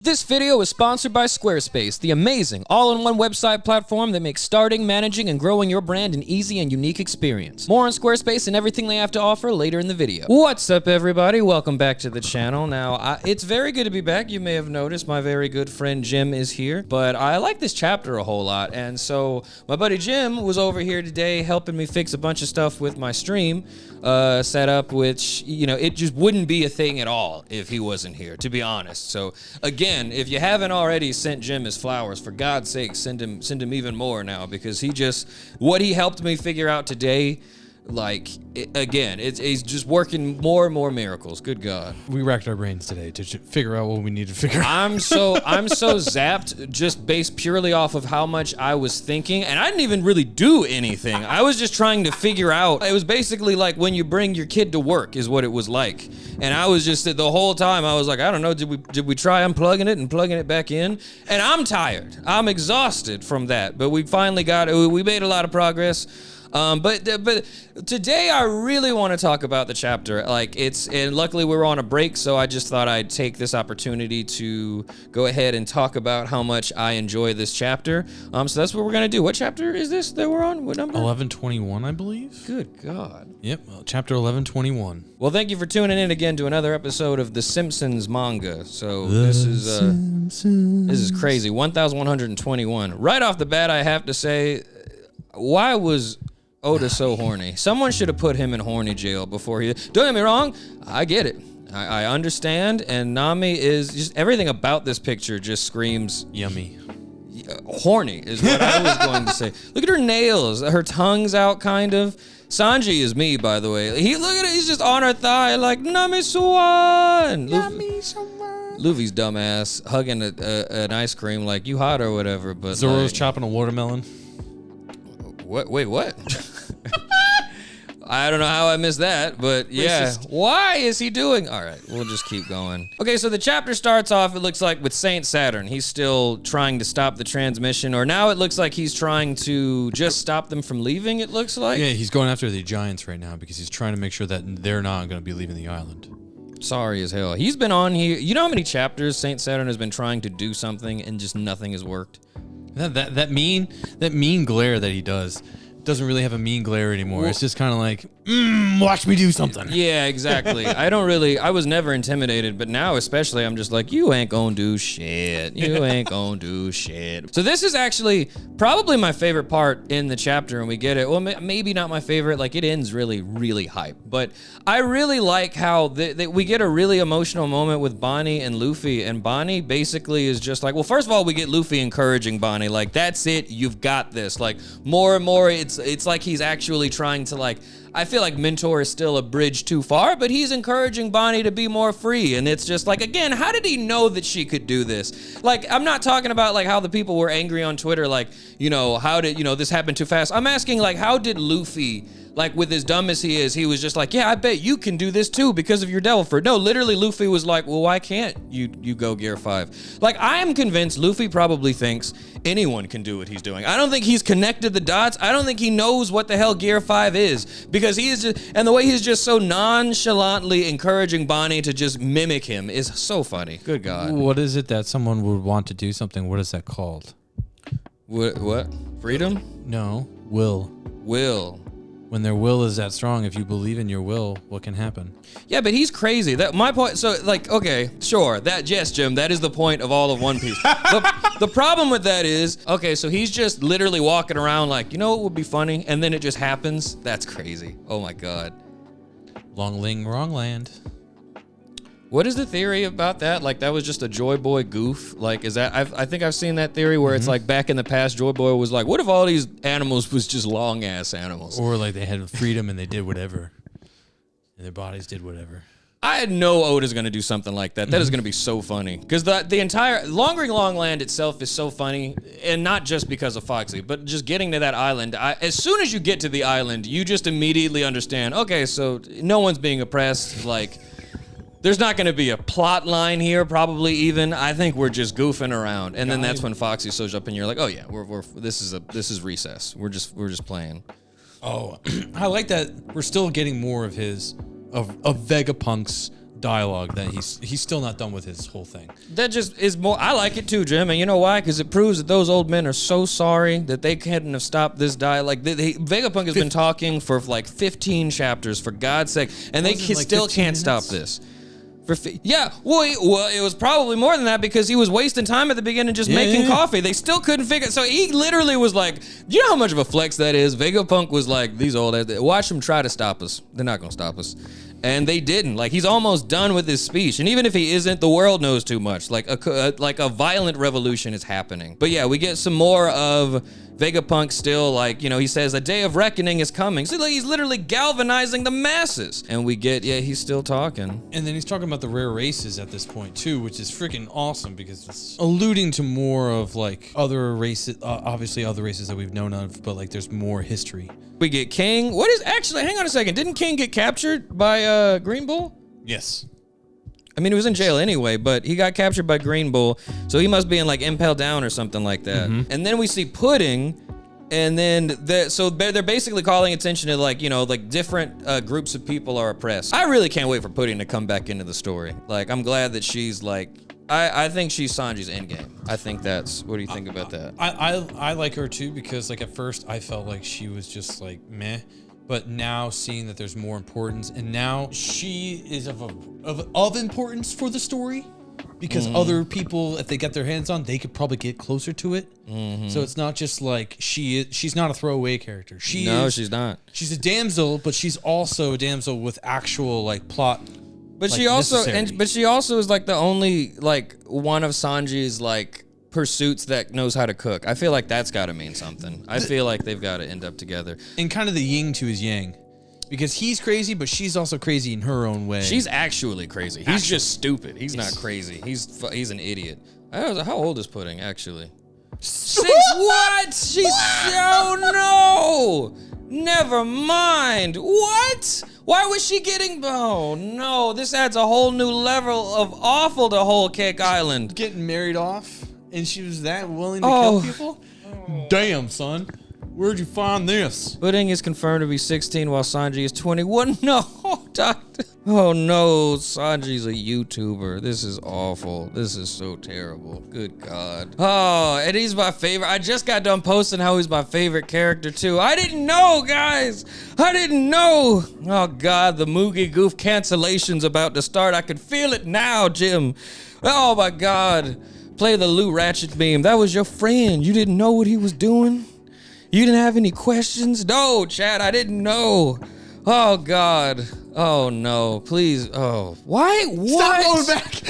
This video is sponsored by Squarespace, the amazing all-in-one website platform that makes starting, managing, and growing your brand an easy and unique experience. More on Squarespace and everything they have to offer later in the video. What's up, everybody? Welcome back to the channel. Now, it's very good to be back. You may have noticed my very good friend Jim is here, but I like this chapter a whole lot, and so my buddy Jim was over here today helping me fix a bunch of stuff with my stream setup, which, you know, it just wouldn't be a thing at all if he wasn't here, to be honest. So, again, if you haven't already sent Jim his flowers, for God's sake, send him even more now, because what he helped me figure out today, he's just working more and more miracles. Good God. We racked our brains today to figure out what we need to figure out. I'm so zapped, just based purely off of how much I was thinking, and I didn't even really do anything. I was just trying to figure out. It was basically like when you bring your kid to work is what it was like. And I was just, the whole time I was like, I don't know, did we try unplugging it and plugging it back in? And I'm tired. I'm exhausted from that. But we finally we made a lot of progress. But today I really want to talk about the chapter. And luckily we're on a break, so I just thought I'd take this opportunity to go ahead and talk about how much I enjoy this chapter. So that's what we're gonna do. What chapter is this that we're on? What number? 1121, I believe. Good God. Yep, chapter 1121. Well, thank you for tuning in again to another episode of The Simpsons manga. So this is crazy. 1121. Right off the bat, I have to say, why was Oda so horny? Someone should have put him in horny jail before he... Don't get me wrong, I get it. I understand, and Nami is... just everything about this picture just screams... Yummy. Horny is what I was going to say. Look at her nails. Her tongue's out, kind of. Sanji is me, by the way. Look at it. He's just on her thigh like, Nami-swan! Nami-swan! Luffy's dumbass hugging an ice cream like, you hot or whatever, but... Zoro's chopping a watermelon. What? Wait, what? I don't know how I missed that, but yeah. Why is he doing? All right, we'll just keep going. Okay, so the chapter starts off, it looks like, with Saint Saturn. He's still trying to stop the transmission, or now it looks like he's trying to just stop them from leaving, it looks like. Yeah, he's going after the Giants right now because he's trying to make sure that they're not going to be leaving the island. Sorry as hell. He's been on here. You know how many chapters Saint Saturn has been trying to do something and just nothing has worked? That mean glare that he doesn't really have a mean glare anymore. It's just kind of like, watch me do something. Yeah, exactly. I was never intimidated, but now especially I'm just like, you ain't gonna do shit. You ain't gonna do shit. So this is actually probably my favorite part in the chapter, and we get it. Well, maybe not my favorite. Like, it ends really, really hype. But I really like how we get a really emotional moment with Bonney and Luffy, and Bonney basically is just like, well, first of all, we get Luffy encouraging Bonney, like, that's it, you've got this. Like, more and more, it's like he's actually trying to, like, I feel like Mentor is still a bridge too far, but he's encouraging Bonney to be more free. And it's just like, again, how did he know that she could do this? Like, I'm not talking about like how the people were angry on Twitter, like, you know, how did, you know, this happen too fast? I'm asking, like, how did Luffy, like, with as dumb as he is, he was just like, yeah, I bet you can do this too because of your devil fruit. No, literally Luffy was like, well, why can't you go Gear 5? Like, I am convinced Luffy probably thinks anyone can do what he's doing. I don't think he's connected the dots. I don't think he knows what the hell Gear 5 is, because he is just, and the way he's just so nonchalantly encouraging Bonney to just mimic him is so funny. Good God. What is it that someone would want to do something? What is that called? What? Freedom? No. Will. When their will is that strong, if you believe in your will, what can happen? Yeah, but he's crazy. That my point. So, like, okay, sure. Yes, Jim. That is the point of all of One Piece. The problem with that is, okay, so he's just literally walking around like, you know what would be funny, and then it just happens. That's crazy. Oh my God. Long Ling, wrong land. What is the theory about that? Like, that was just a Joy Boy goof? Like, is that... I think I've seen that theory where it's like back in the past, Joy Boy was like, what if all these animals was just long-ass animals? Or like they had freedom and they did whatever. And their bodies did whatever. I know Oda's going to do something like that. That is going to be so funny. Because the entire... Long Land itself is so funny, and not just because of Foxy, but just getting to that island. As soon as you get to the island, you just immediately understand, okay, so no one's being oppressed, like... There's not going to be a plot line here, probably even. I think we're just goofing around, and then that's when Foxy shows up, and you're like, "Oh yeah, this is recess. We're just playing." Oh, I like that. We're still getting more of Vegapunk's dialogue that he's still not done with his whole thing. That just is more. I like it too, Jim, and you know why? Because it proves that those old men are so sorry that they couldn't have stopped this dialogue. Vegapunk has been talking for like 15 chapters, for God's sake, and they still can't stop this. Well, it was probably more than that because he was wasting time at the beginning just making coffee. They still couldn't figure it. So he literally was like, you know how much of a flex that is? Vegapunk was like, these old ass, watch them try to stop us. They're not going to stop us. And they didn't. Like, he's almost done with his speech. And even if he isn't, the world knows too much. Like a violent revolution is happening. But yeah, we get some more of Vegapunk still, like, you know, he says a day of reckoning is coming. So like, he's literally galvanizing the masses. And we get, he's still talking. And then he's talking about the rare races at this point too, which is freaking awesome because it's alluding to more of like other races, obviously other races that we've known of, but like there's more history. We get King. Hang on a second. Didn't King get captured by Green Bull? Yes. I mean, he was in jail anyway, but he got captured by Green Bull, so he must be in like Impel Down or something like that. Mm-hmm. And then we see Pudding, and then they're basically calling attention to like, you know, like different groups of people are oppressed. I really can't wait for Pudding to come back into the story. Like, I'm glad that she's like, I think she's Sanji's endgame. I think that's, what do you think about that? I like her too because like at first I felt like she was just like meh. But now seeing that there's more importance, and now she is of importance for the story, because other people, if they get their hands on, they could probably get closer to it. Mm-hmm. So it's not just like she's not a throwaway character. She's not. She's a damsel, but she's also a damsel with actual like plot. But like, she also is like the only like one of Sanji's like pursuits that knows how to cook. I feel like that's got to mean something. I feel like they've got to end up together. And kind of the yin to his yang. Because he's crazy, but she's also crazy in her own way. She's actually crazy. He's just stupid. He's not crazy. He's an idiot. How old is Pudding, actually? 6? What? She's... Oh, no! Never mind. What? Why was she getting... Oh, no. This adds a whole new level of awful to Whole Cake Island. Getting married off? And she was that willing to kill people? Damn, son. Where'd you find this? Pudding is confirmed to be 16 while Sanji is 21. No, doctor. Oh no, Sanji's a YouTuber. This is awful. This is so terrible. Good God. Oh, and he's my favorite. I just got done posting how he's my favorite character too. I didn't know, guys. I didn't know. Oh God, the Moogie Goof cancellation's about to start. I can feel it now, Jim. Oh my God. Play the Lou Ratchet meme. That was your friend. You didn't know what he was doing? You didn't have any questions? No, Chad, I didn't know. Oh, God. Oh, no. Please. Oh. Why? What? Stop going back.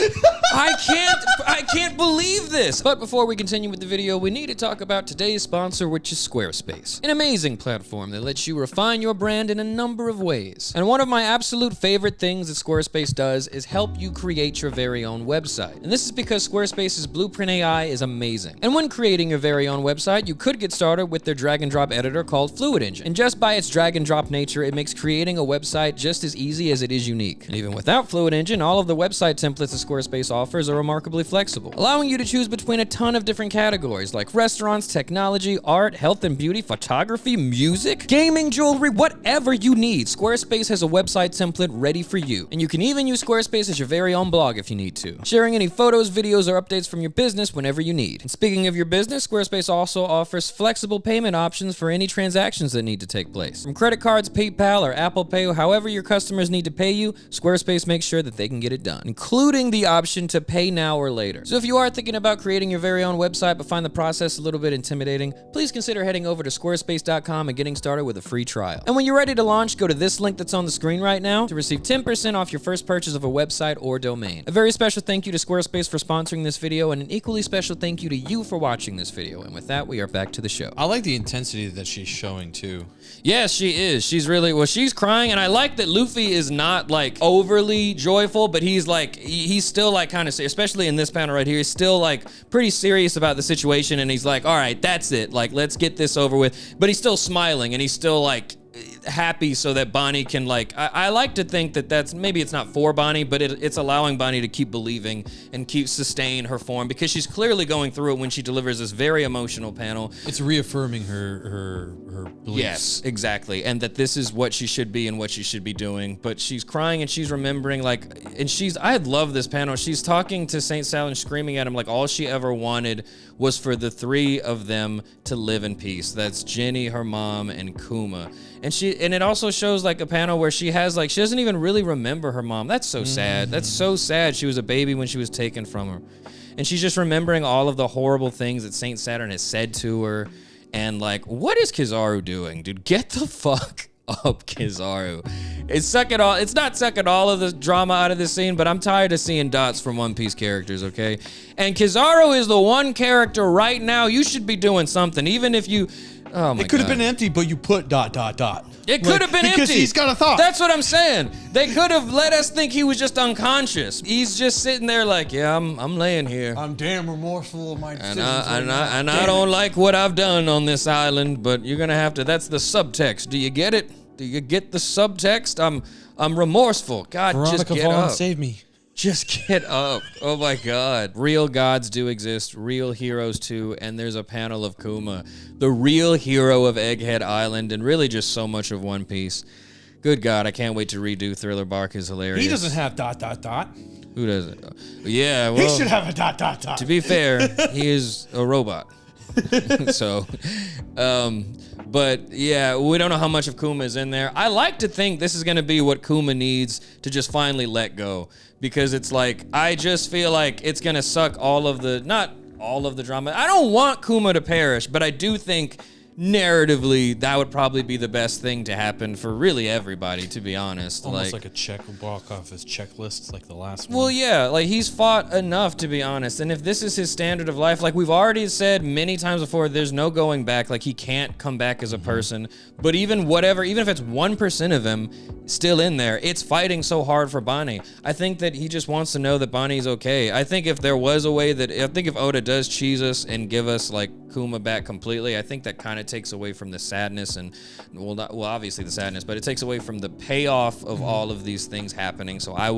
I can't believe this. But before we continue with the video, we need to talk about today's sponsor, which is Squarespace. An amazing platform that lets you refine your brand in a number of ways. And one of my absolute favorite things that Squarespace does is help you create your very own website. And this is because Squarespace's Blueprint AI is amazing. And when creating your very own website, you could get started with their drag and drop editor called Fluid Engine. And just by its drag and drop nature, it makes creating a website just as easy as it is unique. And even without Fluid Engine, all of the website templates that Squarespace offers are remarkably flexible, allowing you to choose between a ton of different categories like restaurants, technology, art, health and beauty, photography, music, gaming, jewelry, whatever you need. Squarespace has a website template ready for you. And you can even use Squarespace as your very own blog if you need to, sharing any photos, videos, or updates from your business whenever you need. And speaking of your business, Squarespace also offers flexible payment options for any transactions that need to take place. From credit cards, PayPal, or Apple Pay, or however your customers need to pay you, Squarespace makes sure that they can get it done, including the option to pay now or later. So if you are thinking about creating your very own website but find the process a little bit intimidating, please consider heading over to squarespace.com and getting started with a free trial. And when you're ready to launch, go to this link that's on the screen right now to receive 10% off your first purchase of a website or domain. A very special thank you to Squarespace for sponsoring this video, and an equally special thank you to you for watching this video. And with that, we are back to the show. I like the intensity that she's showing too. Yes, she is. She's really, well, she's crying, and I like that Luffy is not like overly joyful, but he's like, he's still like kind of, especially in this panel right here, he's still like pretty serious about the situation, and he's like, all right, that's it. Like, let's get this over with. But he's still smiling, and he's still like, happy so that Bonney can like, I like to think that that's, maybe it's not for Bonney, but it's allowing Bonney to keep believing and keep sustain her form, because she's clearly going through it when she delivers this very emotional panel. It's reaffirming her beliefs. Yes, exactly. And that this is what she should be and what she should be doing. But she's crying and she's remembering, like, and I love this panel. She's talking to Saint Salin, screaming at him like all she ever wanted was for the three of them to live in peace. That's Jenny, her mom, and Kuma. And it also shows like a panel where she doesn't even really remember her mom. That's so sad. That's so sad. She was a baby when she was taken from her. And she's just remembering all of the horrible things that Saint Saturn has said to her. And like, what is Kizaru doing, dude? Get the fuck up, Kizaru. It's not sucking all of the drama out of this scene, but I'm tired of seeing dots from One Piece characters, okay? And Kizaru is the one character right now you should be doing something, even if you... Oh my God. It could have been empty, but you put ... It could have been empty. Because he's got a thought. That's what I'm saying. They could have let us think he was just unconscious. He's just sitting there like, yeah, I'm laying here. I'm damn remorseful of my decisions. And I don't like what I've done on this island, but you're gonna have to. That's the subtext. Do you get it? Do you get the subtext? I'm remorseful. God, Veronica just get Vaughn, up. save me. Just get up. Oh my God. Real gods do exist, real heroes too, and there's a panel of Kuma, the real hero of Egghead Island, and really just so much of One Piece. Good God, I can't wait to redo Thriller Bark. Is hilarious. He doesn't have ... Who doesn't? Yeah, well. He should have a ... To be fair, he is a robot. So, but yeah, we don't know how much of Kuma is in there. I like to think this is going to be what Kuma needs to just finally let go, because it's like, I just feel like it's going to suck not all of the drama. I don't want Kuma to perish, but I do think narratively that would probably be the best thing to happen for really everybody, to be honest. Almost like a check block off his checklist, like the last one. Well, yeah, like he's fought enough, to be honest. And if this is his standard of life, like we've already said many times before, there's no going back. Like he can't come back as a person. But even if it's 1% of him still in there, it's fighting so hard for Bonney. I think that he just wants to know that Bonnie's okay. I think if there was a way if Oda does cheese us and give us like Kuma back completely, I think that kind of takes away from the sadness and obviously the sadness, but it takes away from the payoff of all of these things happening. So I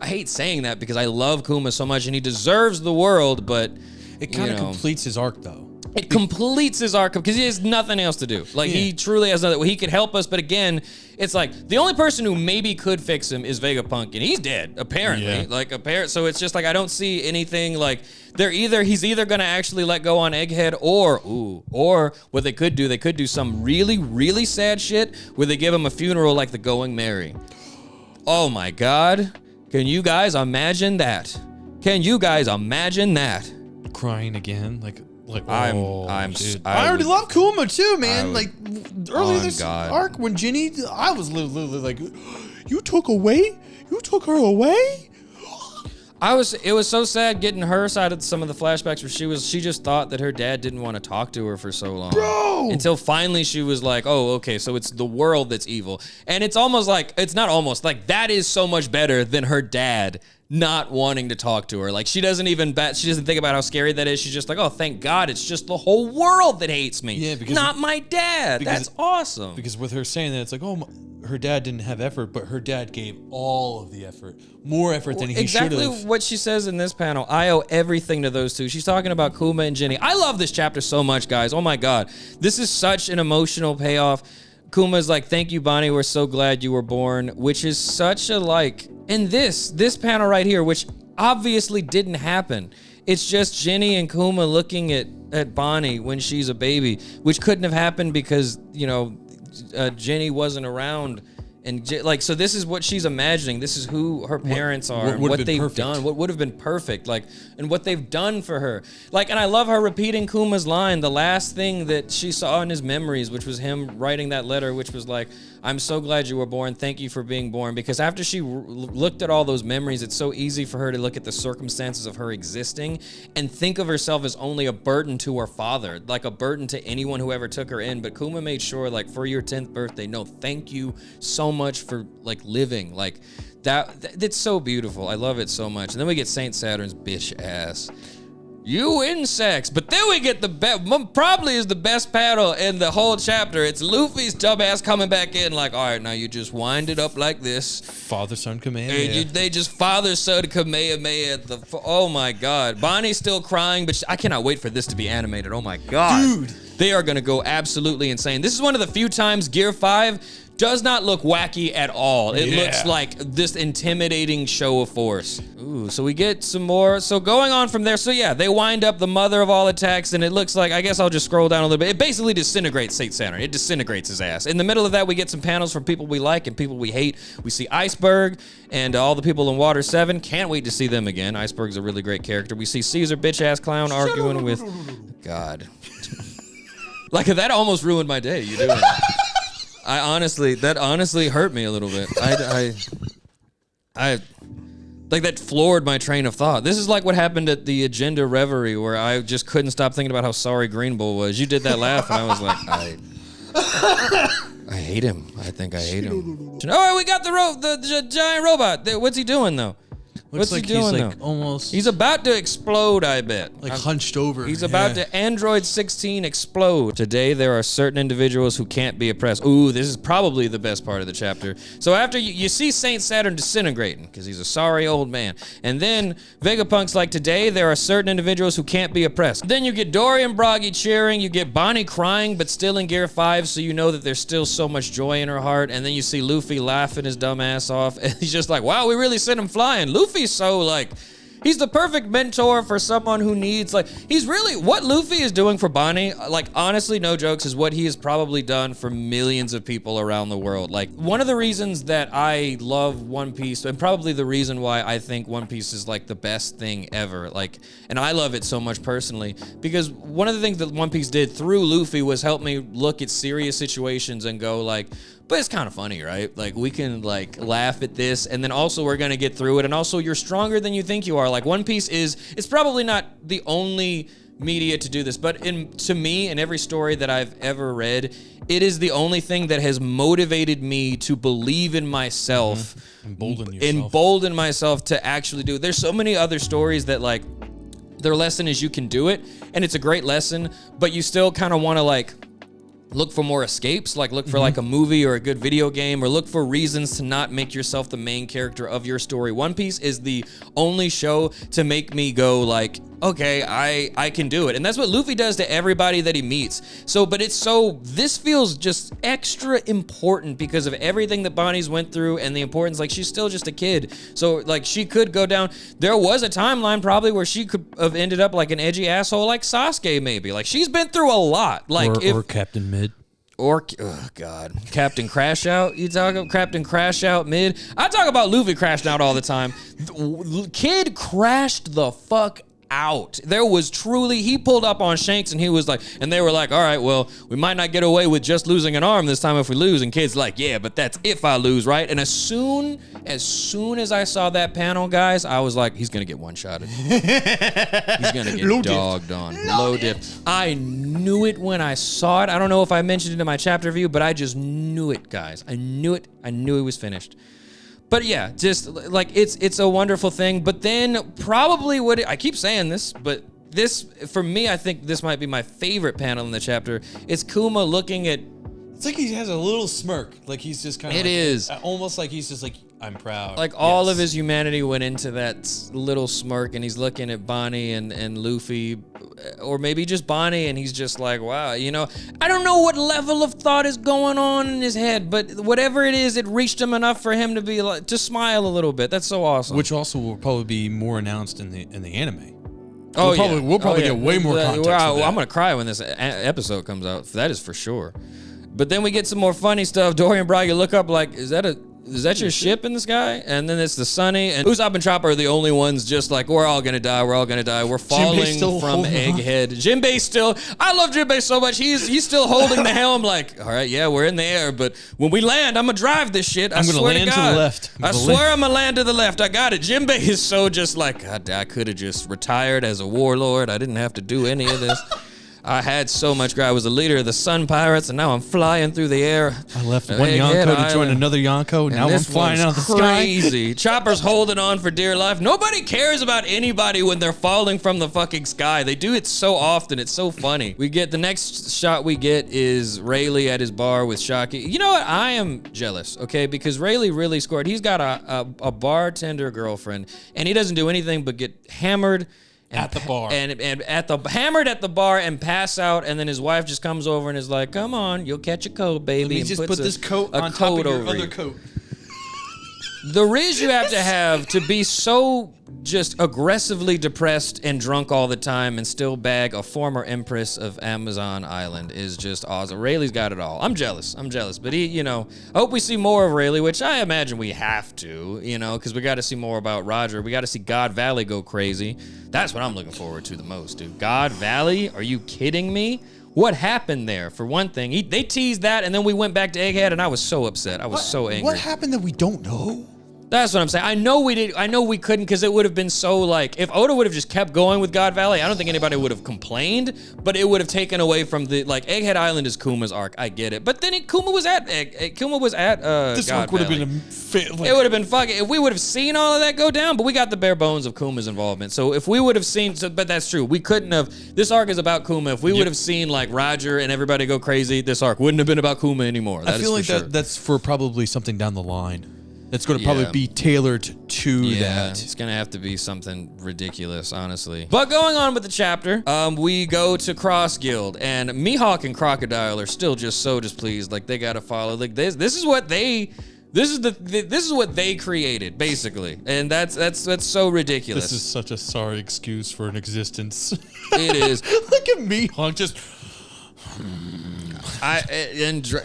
hate saying that because I love Kuma so much and he deserves the world, but it kind of completes his arc though. It completes his arc because he has nothing else to do. Like he truly has nothing. He could help us, but again, it's like the only person who maybe could fix him is Vegapunk, and he's dead apparently. Yeah. So it's just like I don't see anything like he's either gonna actually let go on Egghead or what they could do some really really sad shit where they give him a funeral like the Going Merry. Oh my God, can you guys imagine that? Can you guys imagine that? Crying again, like I already love Kuma too, man. Earlier this arc when Jenny, I was literally like, you took her away. It was so sad getting her side of some of the flashbacks where she just thought that her dad didn't want to talk to her for so long. Bro! Until finally she was like, oh, okay, so it's the world that's evil. And it's almost like, it's not almost, like that is so much better than her dad not wanting to talk to her. Like she doesn't think about how scary that is. She's just like, oh, thank God, it's just the whole world that hates me. Yeah, because not my dad. That's awesome. Because with her saying that, it's like, oh, her dad didn't have effort, but her dad gave all of the effort, more effort than he should have. Exactly what she says in this panel. I owe everything to those two. She's talking about Kuma and Jenny. I love this chapter so much, guys. Oh my God, this is such an emotional payoff. Kuma's like, thank you, Bonney. We're so glad you were born, which is such a like. And this panel right here, which obviously didn't happen. It's just Jenny and Kuma looking at Bonney when she's a baby, which couldn't have happened because, Jenny wasn't around. And so this is what she's imagining. This is who her parents are and what they've done, what would have been perfect, and what they've done for her. And I love her repeating Kuma's line, the last thing that she saw in his memories, which was him writing that letter, which was like, I'm so glad you were born. Thank you for being born. Because after she looked at all those memories, it's so easy for her to look at the circumstances of her existing and think of herself as only a burden to her father, like a burden to anyone who ever took her in. But Kuma made sure, for your 10th birthday, no, thank you so much for living. That's so beautiful. I love it so much. And then we get Saint Saturn's bitch ass. You insects. But then we get the probably is the best panel in the whole chapter. It's Luffy's dumbass coming back in like, all right, now you just wind it up like this. Father-son Kamehameha. They just father-son Kamehameha at the, oh my God. Bonnie's still crying, but I cannot wait for this to be animated. Oh my God. Dude. They are gonna go absolutely insane. This is one of the few times Gear 5 does not look wacky at all. It looks like this intimidating show of force. Ooh, so we get some more. So going on from there, so yeah, they wind up the mother of all attacks, and it looks like, I guess I'll just scroll down a little bit. It basically disintegrates Saint Saturn. It disintegrates his ass. In the middle of that, we get some panels from people we like and people we hate. We see Iceberg and all the people in Water 7. Can't wait to see them again. Iceberg's a really great character. We see Caesar, bitch-ass clown, arguing with... God. Like, that almost ruined my day, you doing that. That honestly hurt me a little bit. I like that floored my train of thought. This is like what happened at the Agenda Reverie where I just couldn't stop thinking about how sorry Green Bull was. You did that laugh and I was like, I hate him. I think I hate him. Oh, we got the giant robot. What's he doing though? What's he doing he's though? like almost He's about to explode, I bet. like hunched over. He's about to Android 16 explode. Today, there are certain individuals who can't be oppressed. Ooh, this is probably the best part of the chapter. So after you see Saint Saturn disintegrating, because he's a sorry old man. And then Vegapunk's like, today, there are certain individuals who can't be oppressed. Then you get Dory and Broggy cheering. You get Bonney crying, but still in Gear 5, so you know that there's still so much joy in her heart. And then you see Luffy laughing his dumb ass off. And he's just like, wow, we really sent him flying. Luffy's so like, he's the perfect mentor for someone who needs, like, he's really, what Luffy is doing for Bonney, like, honestly, no jokes, is what he has probably done for millions of people around the world. Like, one of the reasons that I love One Piece, and probably the reason why I think One Piece is, like, the best thing ever, like, and I love it so much personally, because one of the things that One Piece did through Luffy was help me look at serious situations and go, like, but it's kind of funny, right? Like, we can, like, laugh at this, and then also we're gonna get through it, and also you're stronger than you think you are. Like, One Piece it's probably not the only media to do this, but to me, in every story that I've ever read, it is the only thing that has motivated me to believe in myself. Embolden myself to actually do it. There's so many other stories that, like, their lesson is you can do it, and it's a great lesson, but you still kind of want to, like, look for more escapes, like look for like a movie or a good video game, or look for reasons to not make yourself the main character of your story. One Piece is the only show to make me go like, okay, I can do it. And that's what Luffy does to everybody that he meets. So, but this feels just extra important because of everything that Bonnie's went through and the importance, like she's still just a kid. So like she could go down, there was a timeline probably where she could have ended up like an edgy asshole like Sasuke maybe. Like she's been through a lot. Like or Captain Mid. Or, oh God, Captain Crash Out? You talk about Captain Crash Out Mid? I talk about Luffy crashing out all the time. Kid crashed the fuck out. There was truly, he pulled up on Shanks and he was like, and they were like, all right, well, we might not get away with just losing an arm this time if we lose. And Kid's like, yeah, but that's if I lose, right? And as soon as I saw that panel, guys, I was like, he's gonna get one-shotted. He's gonna get dogged on. Low dip. I knew it when I saw it. I don't know if I mentioned it in my chapter review, but I just knew it, guys. I knew it. I knew it was finished. But yeah, just like it's a wonderful thing. But then probably I keep saying this, but this, for me, I think this might be my favorite panel in the chapter. It's Kuma looking at... It's like he has a little smirk. Like he's just kind of... It is. Almost like he's just like, I'm proud. Like all of his humanity went into that little smirk, and he's looking at Bonney and Luffy, or maybe just Bonney, and he's just like, wow, you know, I don't know what level of thought is going on in his head, but whatever it is, it reached him enough for him to be like, to smile a little bit. That's so awesome. Which also will probably be more announced in the anime. Oh, we'll probably get way more context. I'm gonna cry when this episode comes out. That is for sure. But then we get some more funny stuff. Dorian and Braga look up like, is that your ship in the sky? And then it's the Sunny, and Usopp and Chopper are the only ones just like, we're all gonna die, we're falling from Egghead. Jinbei's still, I love Jinbei so much, he's still holding the helm like, all right, yeah, we're in the air, but when we land, I'm gonna drive this shit, I swear to God. I'm gonna land to the left. I swear I'm gonna land to the left, I got it. Jinbei is so just like, God, I could have just retired as a warlord, I didn't have to do any of this. I had so much growth. I was the leader of the Sun Pirates, and now I'm flying through the air. I left one Yonko to join another Yonko. Now I'm flying out of the sky. Crazy. Chopper's holding on for dear life. Nobody cares about anybody when they're falling from the fucking sky. They do it so often. It's so funny. We get the next shot we get is Rayleigh at his bar with Shocky. You know what? I am jealous, okay? Because Rayleigh really scored. He's got a bartender girlfriend, and he doesn't do anything but get hammered. At the bar. And hammered at the bar and pass out, and then his wife just comes over and is like, come on, you'll catch a cold, baby. Let me and just puts put this coat on top of your other coat. The riz you have to be so just aggressively depressed and drunk all the time and still bag a former empress of Amazon Island is just awesome. Rayleigh's got it all. I'm jealous. But he, I hope we see more of Rayleigh, which I imagine we have to, because we got to see more about Roger. We got to see God Valley go crazy. That's what I'm looking forward to the most, dude. God Valley? Are you kidding me? What happened there? For one thing, they teased that, and then we went back to Egghead, and I was so upset. I was so angry. What happened that we don't know? That's what I'm saying. I know we couldn't, because it would have been so like, if Oda would have just kept going with God Valley, I don't think anybody would have complained, but it would have taken away from the, like, Egghead Island is Kuma's arc. I get it. But then Kuma was at this God arc would have been it would have been fucking, if we would have seen all of that go down, but we got the bare bones of Kuma's involvement. So if we would have seen, but that's true. We couldn't have, this arc is about Kuma. If we would have seen, like, Roger and everybody go crazy, this arc wouldn't have been about Kuma anymore. I feel like that's for probably something down the line. It's going to probably be tailored to that. It's going to have to be something ridiculous, honestly. But going on with the chapter, we go to Cross Guild, and Mihawk and Crocodile are still just so displeased. Like, they got to follow. Like, this is what they created, basically, and that's so ridiculous. This is such a sorry excuse for an existence. It is. Look at Mihawk just.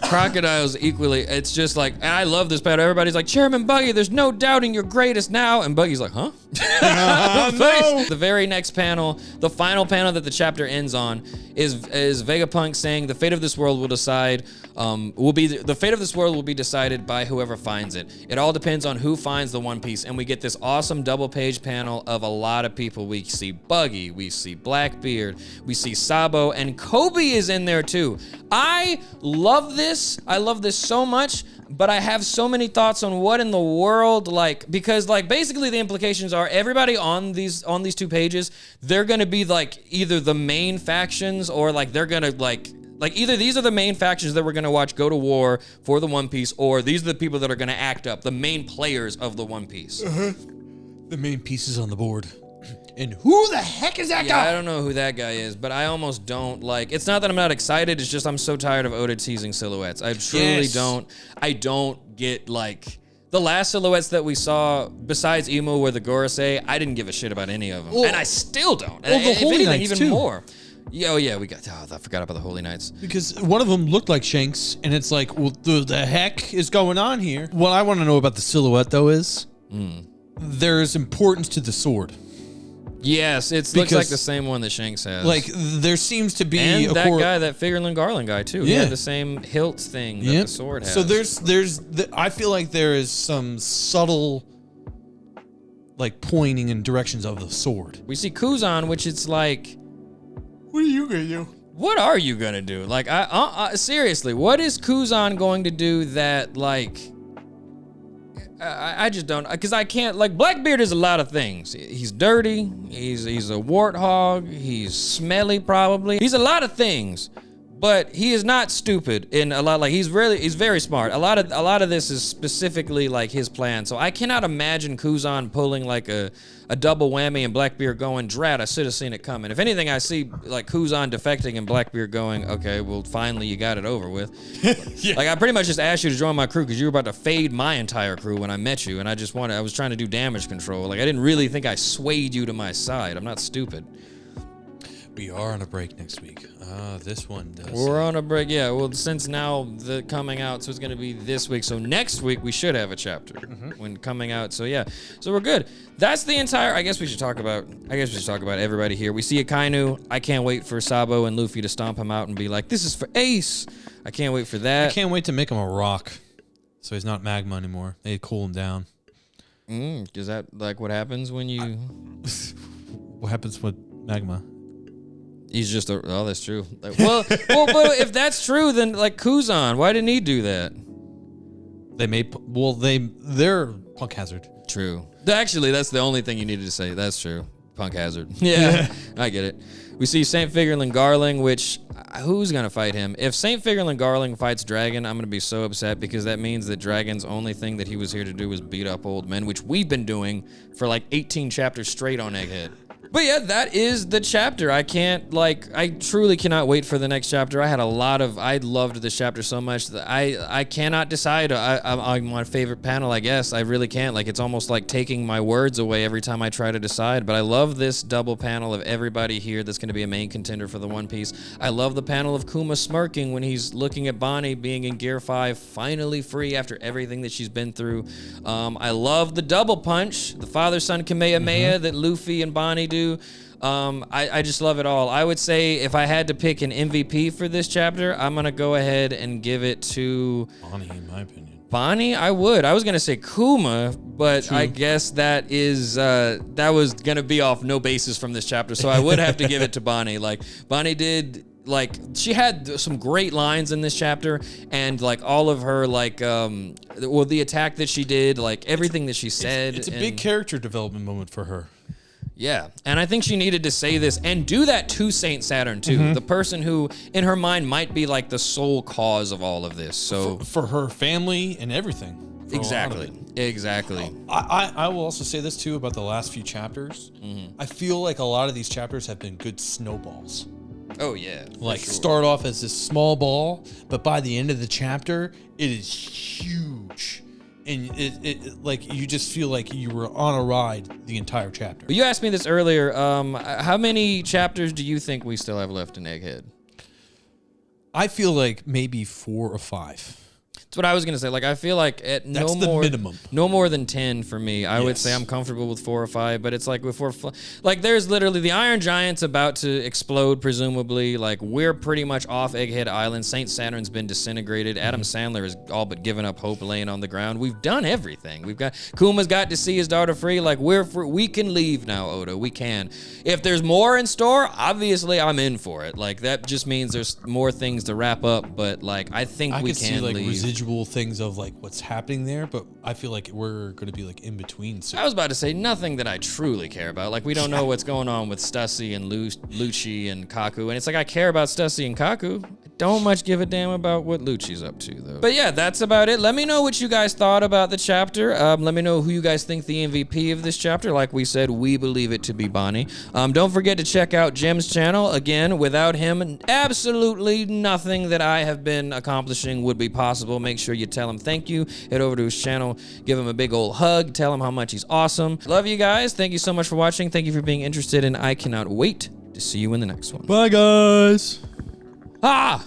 Crocodile's equally, it's just like, and I love this battle. Everybody's like, Chairman Buggy, there's no doubting you're greatest now. And Buggy's like, huh? No. The very next panel, the final panel that the chapter ends on, is Vegapunk saying the fate of this world will decide, the fate of this world will be decided by whoever finds it. It all depends on who finds the One Piece. And we get this awesome double page panel of a lot of people. We see Buggy, we see Blackbeard, we see Sabo, and Kobe is in there too. I love this. I love this so much, but I have so many thoughts on what in the world, like, because like basically the implications are everybody on these two pages, they're gonna be like either the main factions or like they're gonna like either these are the main factions that we're gonna watch go to war for the One Piece, or these are the people that are gonna act up, the main players of the One Piece. The main pieces on the board. And who the heck is that guy? I don't know who that guy is, but I almost don't like. It's not that I'm not excited. It's just I'm so tired of Oda teasing silhouettes. I truly don't. I don't get like the last silhouettes that we saw besides Emu or the Gorosei. I didn't give a shit about any of them, and I still don't. Well, the Holy Knights even too. More. Yeah, we got. Oh, I forgot about the Holy Knights. Because one of them looked like Shanks, and it's like, well, the heck is going on here? What I want to know about the silhouette though is there's importance to the sword. Yes, it looks like the same one that Shanks has. Like, there seems to be and that guy, that Figurlin Garland guy, too. He had the same hilt thing that the sword has. So I feel like there is some subtle, like, pointing in directions of the sword. We see Kuzan, which it's like... What are you going to do? What are you going to do? Like, seriously, what is Kuzan going to do that, like... I just don't, because I can't, like, Blackbeard is a lot of things. He's dirty, he's a warthog, he's smelly probably. He's a lot of things, but he is not stupid in a lot, like, he's very smart. A lot of this is specifically, like, his plan. So I cannot imagine Kuzan pulling, like, a double whammy and Blackbeard going, drat, I should have seen it coming. If anything, I see, like, Kuzan defecting and Blackbeard going, okay, well, finally you got it over with. Like, I pretty much just asked you to join my crew because you were about to fade my entire crew when I met you, and I was trying to do damage control. Like, I didn't really think I swayed you to my side. I'm not stupid. We are on a break next week. This one does. We're on a break, yeah. Well, since now the coming out, so it's going to be this week. So next week we should have a chapter when coming out. So yeah, so we're good. That's the entire. I guess we should talk about everybody here. We see Akainu. I can't wait for Sabo and Luffy to stomp him out and be like, "This is for Ace." I can't wait for that. I can't wait to make him a rock, so he's not magma anymore. They cool him down. Is that like what happens when you? What happens with magma? He's just oh, that's true. Like, well, but if that's true, then like Kuzan, why didn't he do that? They're Punk Hazard. True. Actually, that's the only thing you needed to say. That's true. Punk Hazard. Yeah, I get it. We see St. Figurlin Garling, which who's gonna fight him? If St. Figurlin Garling fights Dragon, I'm gonna be so upset because that means that Dragon's only thing that he was here to do was beat up old men, which we've been doing for like 18 chapters straight on Egghead. But yeah, that is the chapter. I truly cannot wait for the next chapter. I loved this chapter so much that I cannot decide on my favorite panel, I guess. I really can't. Like, it's almost like taking my words away every time I try to decide. But I love this double panel of everybody here that's going to be a main contender for the One Piece. I love the panel of Kuma smirking when he's looking at Bonney being in Gear 5, finally free after everything that she's been through. I love the double punch, the father-son Kamehameha that Luffy and Bonney do. I just love it all. I would say if I had to pick an MVP for this chapter, I'm going to go ahead and give it to Bonney, in my opinion. Bonney, I would. I was going to say Kuma, but True. I guess that was going to be off no basis from this chapter, so I would have to give it to Bonney. Like, Bonney did... Like, she had some great lines in this chapter, and like all of her the attack that she did, like everything that she said. It's a big character development moment for her. Yeah, and I think she needed to say this and do that to Saint Saturn too, the person who in her mind might be like the sole cause of all of this. So for her family and everything. Exactly. I will also say this too about the last few chapters. I feel like a lot of these chapters have been good snowballs. Oh yeah, like start off as this small ball, but by the end of the chapter, it is huge, and it like you just feel like you were on a ride the entire chapter. You asked me this earlier. How many chapters do you think we still have left in Egghead? I feel like maybe 4 or 5. That's what I was gonna say. Like, I feel like at minimum. No more than 10 for me. I would say I'm comfortable with 4 or 5. But it's like there's literally the Iron Giant's about to explode, presumably. Like, we're pretty much off Egghead Island. Saint Saturn's been disintegrated. Adam Sandler has all but given up hope, laying on the ground. We've done everything. Kuma's got to see his daughter free. Like, we can leave now, Oda. We can. If there's more in store, obviously I'm in for it. Like, that just means there's more things to wrap up. But like, I think we can leave. Residual things of like what's happening there, but I feel like we're going to be like in between soon. I was about to say nothing that I truly care about. Like, we don't know what's going on with Stussy and Lucci and Kaku, and it's like I care about Stussy and Kaku. I don't much give a damn about what Lucci's up to though. But yeah, that's about it. Let me know what you guys thought about the chapter. Let me know who you guys think the MVP of this chapter. Like we said, we believe it to be Bonney. Don't forget to check out Jim's channel. Again, without him, absolutely nothing that I have been accomplishing would be possible. Make sure you tell him thank you. Head over to his channel, give him a big old hug, tell him how much he's awesome. Love you guys. Thank you so much for watching. Thank you for being interested, and I cannot wait to see you in the next one. Bye, guys. Ah!